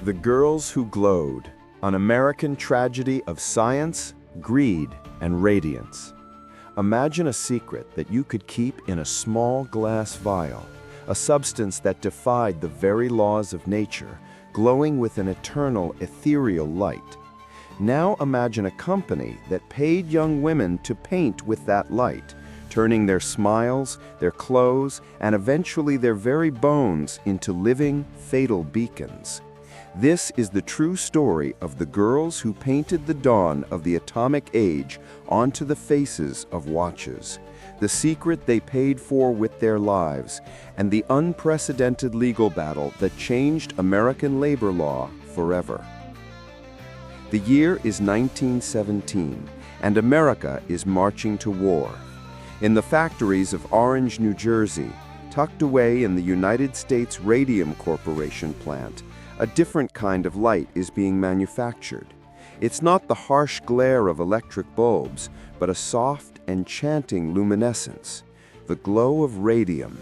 The Girls Who Glowed, an American tragedy of science, greed, and radiance. Imagine a secret that you could keep in a small glass vial, a substance that defied the very laws of nature, glowing with an eternal, ethereal light. Now imagine a company that paid young women to paint with that light, turning their smiles, their clothes, and eventually their very bones into living, fatal beacons. This is the true story of the girls who painted the dawn of the atomic age onto the faces of watches, the secret they paid for with their lives, and the unprecedented legal battle that changed American labor law forever. The year is 1917, and America is marching to war. In the factories of Orange, New Jersey, tucked away in the United States Radium Corporation plant, a different kind of light is being manufactured. It's not the harsh glare of electric bulbs, but a soft, enchanting luminescence, the glow of radium.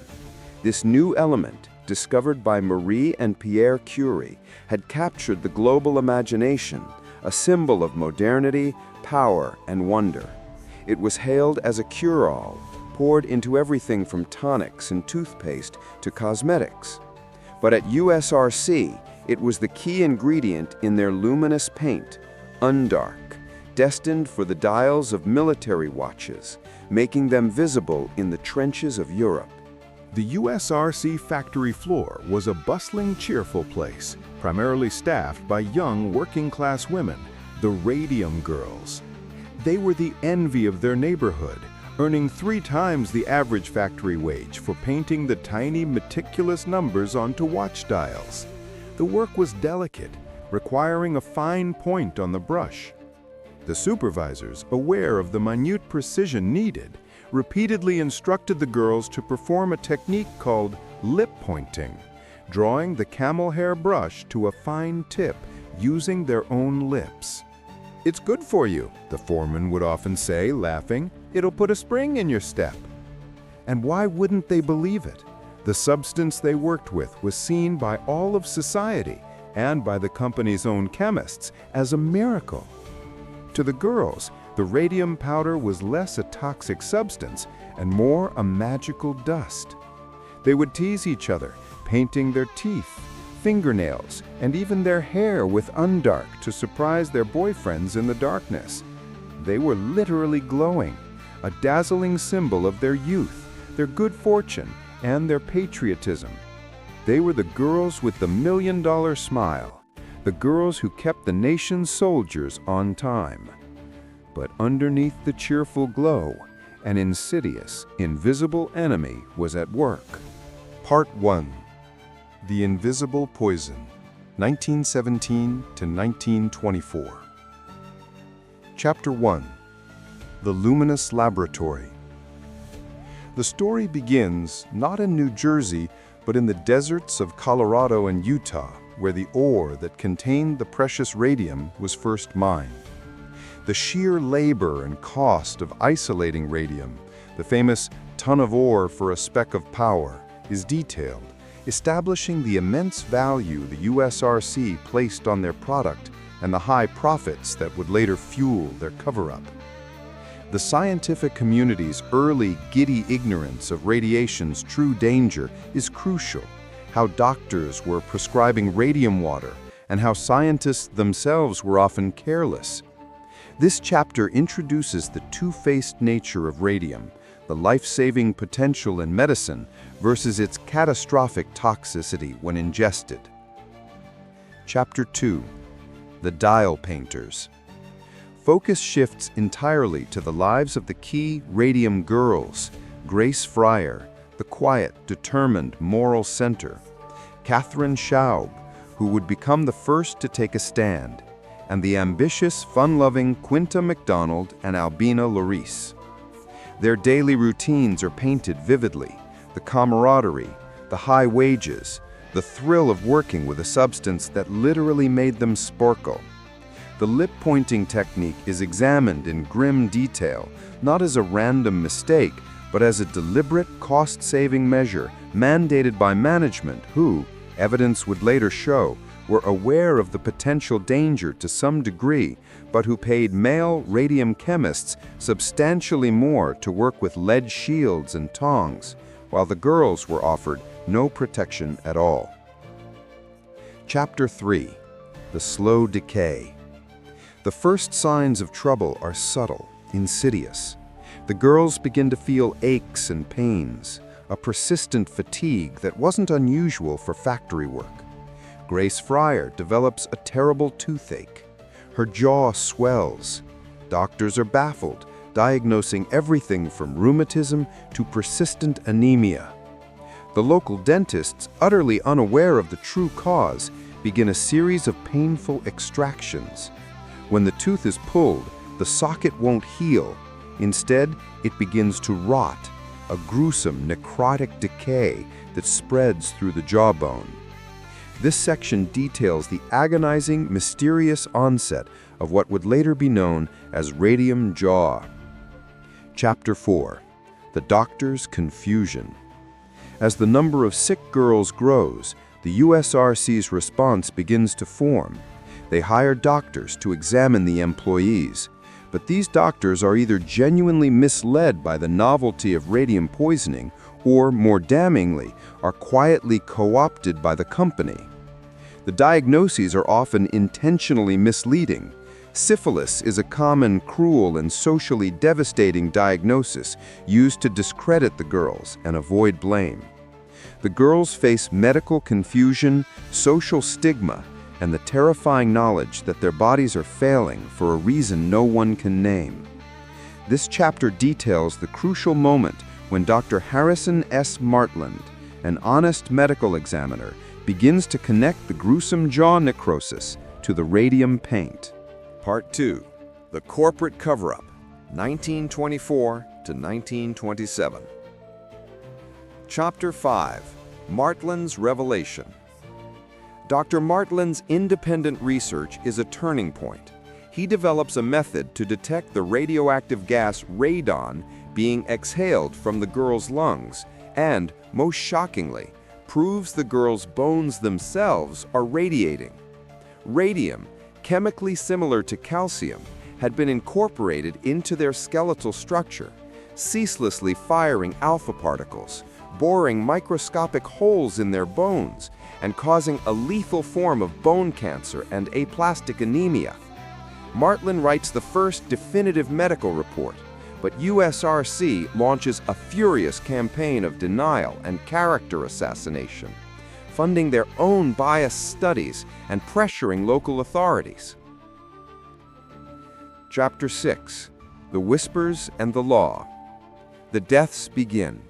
This new element, discovered by Marie and Pierre Curie, had captured the global imagination, a symbol of modernity, power, and wonder. It was hailed as a cure-all, poured into everything from tonics and toothpaste to cosmetics. But at USRC, it was the key ingredient in their luminous paint, undark, destined for the dials of military watches, making them visible in the trenches of Europe. The USRC factory floor was a bustling, cheerful place, primarily staffed by young working-class women, the Radium Girls. They were the envy of their neighborhood, earning 3 times the average factory wage for painting the tiny, meticulous numbers onto watch dials. The work was delicate, requiring a fine point on the brush. The supervisors, aware of the minute precision needed, repeatedly instructed the girls to perform a technique called lip pointing, drawing the camel hair brush to a fine tip using their own lips. "It's good for you," the foreman would often say, laughing. "It'll put a spring in your step." And why wouldn't they believe it? The substance they worked with was seen by all of society and by the company's own chemists as a miracle. To the girls, the radium powder was less a toxic substance and more a magical dust. They would tease each other, painting their teeth, fingernails, and even their hair with undark to surprise their boyfriends in the darkness. They were literally glowing, a dazzling symbol of their youth, their good fortune, and their patriotism. They were the girls with the million-dollar smile, the girls who kept the nation's soldiers on time. But underneath the cheerful glow, an insidious, invisible enemy was at work. Part 1. The Invisible Poison, 1917 to 1924. Chapter 1. The Luminous Laboratory. The story begins not in New Jersey, but in the deserts of Colorado and Utah, where the ore that contained the precious radium was first mined. The sheer labor and cost of isolating radium, the famous ton of ore for a speck of power, is detailed, establishing the immense value the USRC placed on their product and the high profits that would later fuel their cover-up. The scientific community's early, giddy ignorance of radiation's true danger is crucial. How doctors were prescribing radium water, and how scientists themselves were often careless. This chapter introduces the two-faced nature of radium, the life-saving potential in medicine versus its catastrophic toxicity when ingested. Chapter 2. The Dial Painters. Focus shifts entirely to the lives of the key Radium Girls, Grace Fryer, the quiet, determined moral center, Katherine Schaub, who would become the first to take a stand, and the ambitious, fun-loving Quinta MacDonald and Albina Lorice. Their daily routines are painted vividly, the camaraderie, the high wages, the thrill of working with a substance that literally made them sparkle. The lip-pointing technique is examined in grim detail, not as a random mistake, but as a deliberate cost-saving measure mandated by management who, evidence would later show, were aware of the potential danger to some degree, but who paid male radium chemists substantially more to work with lead shields and tongs, while the girls were offered no protection at all. Chapter 3. The Slow Decay. The first signs of trouble are subtle, insidious. The girls begin to feel aches and pains, a persistent fatigue that wasn't unusual for factory work. Grace Fryer develops a terrible toothache. Her jaw swells. Doctors are baffled, diagnosing everything from rheumatism to persistent anemia. The local dentists, utterly unaware of the true cause, begin a series of painful extractions. When the tooth is pulled, the socket won't heal. Instead, it begins to rot, a gruesome necrotic decay that spreads through the jawbone. This section details the agonizing, mysterious onset of what would later be known as radium jaw. Chapter 4. The Doctor's Confusion. As the number of sick girls grows, the USRC's response begins to form. They hire doctors to examine the employees, but these doctors are either genuinely misled by the novelty of radium poisoning or, more damningly, are quietly co-opted by the company. The diagnoses are often intentionally misleading. Syphilis is a common, cruel, and socially devastating diagnosis used to discredit the girls and avoid blame. The girls face medical confusion, social stigma, and the terrifying knowledge that their bodies are failing for a reason no one can name. This chapter details the crucial moment when Dr. Harrison S. Martland, an honest medical examiner, begins to connect the gruesome jaw necrosis to the radium paint. Part 2. The Corporate Cover-Up, 1924 to 1927. Chapter 5. Martland's Revelation. Dr. Martland's independent research is a turning point. He develops a method to detect the radioactive gas radon being exhaled from the girls' lungs and, most shockingly, proves the girls' bones themselves are radiating. Radium, chemically similar to calcium, had been incorporated into their skeletal structure, ceaselessly firing alpha particles, boring microscopic holes in their bones, and causing a lethal form of bone cancer and aplastic anemia. Martland writes the first definitive medical report, but USRC launches a furious campaign of denial and character assassination, funding their own biased studies and pressuring local authorities. Chapter 6. The Whispers and the Law. The deaths begin.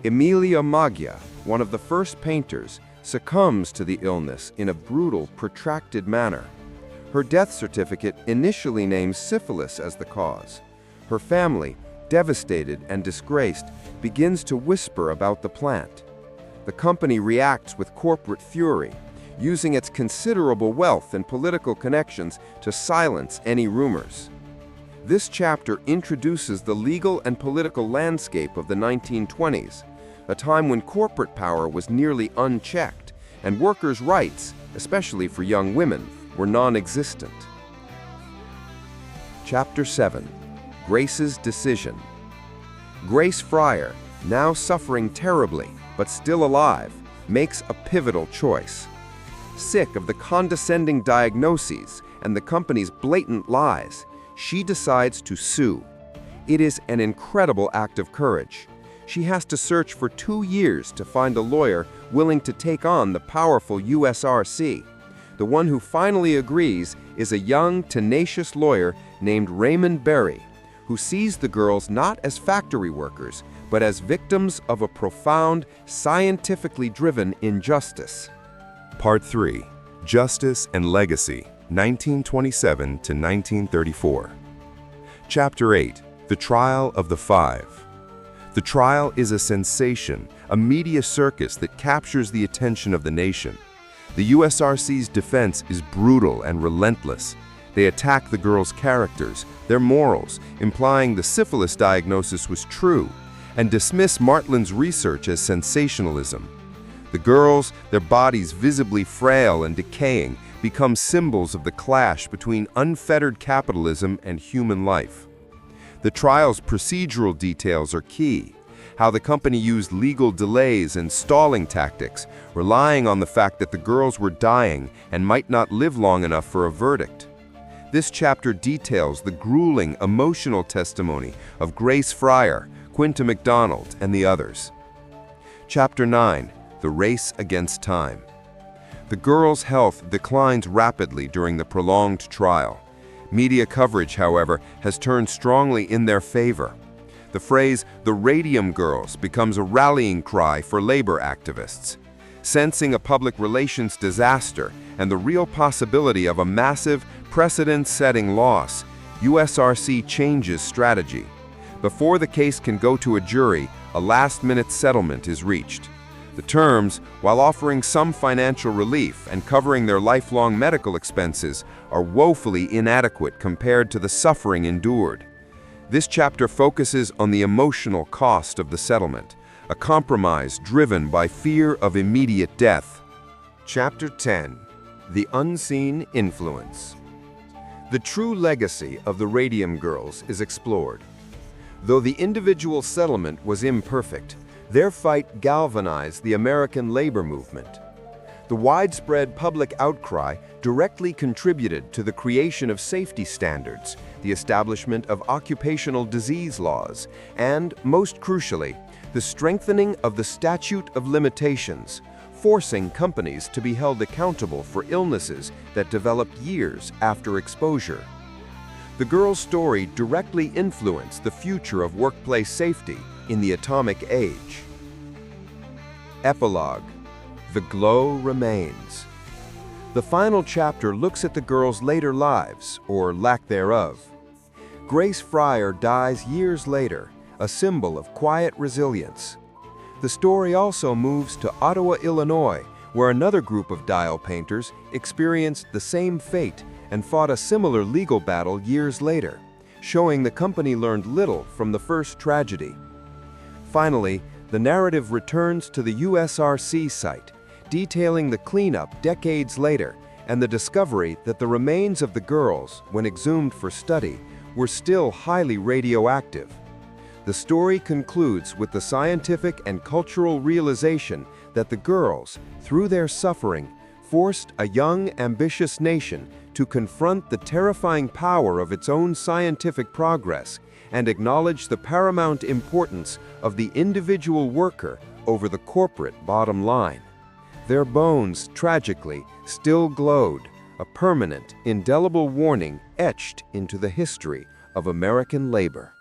Emilia Maggia, one of the first painters, succumbs to the illness in a brutal, protracted manner. Her death certificate initially names syphilis as the cause. Her family, devastated and disgraced, begins to whisper about the plant. The company reacts with corporate fury, using its considerable wealth and political connections to silence any rumors. This chapter introduces the legal and political landscape of the 1920s, a time when corporate power was nearly unchecked, and workers' rights, especially for young women, were non-existent. Chapter 7. Grace's Decision. Grace Fryer, now suffering terribly, but still alive, makes a pivotal choice. Sick of the condescending diagnoses and the company's blatant lies, she decides to sue. It is an incredible act of courage. She has to search for 2 years to find a lawyer willing to take on the powerful USRC. The one who finally agrees is a young, tenacious lawyer named Raymond Berry, who sees the girls not as factory workers, but as victims of a profound, scientifically driven injustice. Part 3. Justice and Legacy, 1927 to 1934. Chapter 8. The Trial of the Five. The trial is a sensation, a media circus that captures the attention of the nation. The USRC's defense is brutal and relentless. They attack the girls' characters, their morals, implying the syphilis diagnosis was true, and dismiss Martland's research as sensationalism. The girls, their bodies visibly frail and decaying, become symbols of the clash between unfettered capitalism and human life. The trial's procedural details are key. How the company used legal delays and stalling tactics, relying on the fact that the girls were dying and might not live long enough for a verdict. This chapter details the grueling, emotional testimony of Grace Fryer, Quinta MacDonald, and the others. Chapter 9. The Race Against Time. The girls' health declines rapidly during the prolonged trial. Media coverage, however, has turned strongly in their favor. The phrase, "the Radium Girls," becomes a rallying cry for labor activists. Sensing a public relations disaster and the real possibility of a massive, precedent-setting loss, USRC changes strategy. Before the case can go to a jury, a last-minute settlement is reached. The terms, while offering some financial relief and covering their lifelong medical expenses, are woefully inadequate compared to the suffering endured. This chapter focuses on the emotional cost of the settlement, a compromise driven by fear of immediate death. Chapter 10. The Unseen Influence. The true legacy of the Radium Girls is explored. Though the individual settlement was imperfect, their fight galvanized the American labor movement. The widespread public outcry directly contributed to the creation of safety standards, the establishment of occupational disease laws, and, most crucially, the strengthening of the statute of limitations, forcing companies to be held accountable for illnesses that developed years after exposure. The girls' story directly influenced the future of workplace safety in the atomic age. Epilogue. The glow remains. The final chapter looks at the girls' later lives, or lack thereof. Grace Fryer dies years later, a symbol of quiet resilience. The story also moves to Ottawa, Illinois, where another group of dial painters experienced the same fate and fought a similar legal battle years later, showing the company learned little from the first tragedy. Finally, the narrative returns to the USRC site, detailing the cleanup decades later and the discovery that the remains of the girls, when exhumed for study, were still highly radioactive. The story concludes with the scientific and cultural realization that the girls, through their suffering, forced a young, ambitious nation to confront the terrifying power of its own scientific progress and acknowledge the paramount importance of the individual worker over the corporate bottom line. Their bones, tragically, still glowed, a permanent, indelible warning etched into the history of American labor.